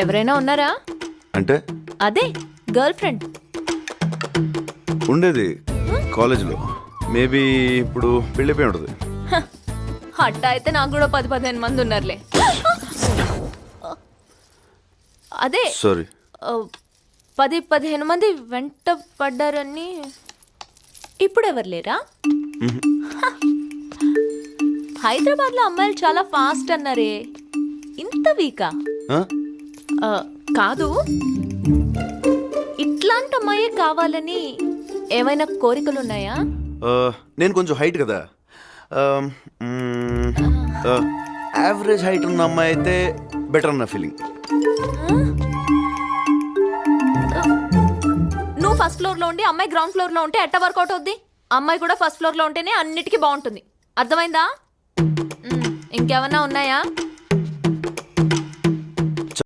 ఎవరైనా ఉన్నారా? అంటే అదే గర్ల్ ఫ్రెండ్. ఉండేది కాలేజీలో. మేబీ ఇప్పుడు పెళ్ళిపోయి ఉంటుంది. అట్ట అయితే నాకు కూడా 10-15 మంది ఉన్నారులే. అదే సారీ. 10-15 మంది వెంట పడ్డారని. ఇప్పుడు ఎవరు లేరా? హైదరాబాద్లో అమ్మాయిలు చాలా ఫాస్ట్ అన్నారే, ఇంత వీకా? కాదు, ఇట్లాంటి అమ్మాయే కావాలని ఏమైనా కోరికలు ఉన్నాయా? నేను కొంచెం హైట్ కదా, యావరేజ్ హైట్ ఉన్న అమ్మాయి అయితే బెటర్ అన్న ఫీలింగ్. నువ్వు ఫస్ట్ ఫ్లోర్ లో ఉండి అమ్మాయి గ్రౌండ్ ఫ్లోర్ లో ఉంటే ఎట్ట వర్కౌట్ అవుద్ది? అమ్మాయి కూడా ఫస్ట్ ఫ్లోర్ లో ఉంటేనే అన్నిటికీ బాగుంటుంది. అర్థమైందా? ఇంకేమన్నా ఉన్నాయా?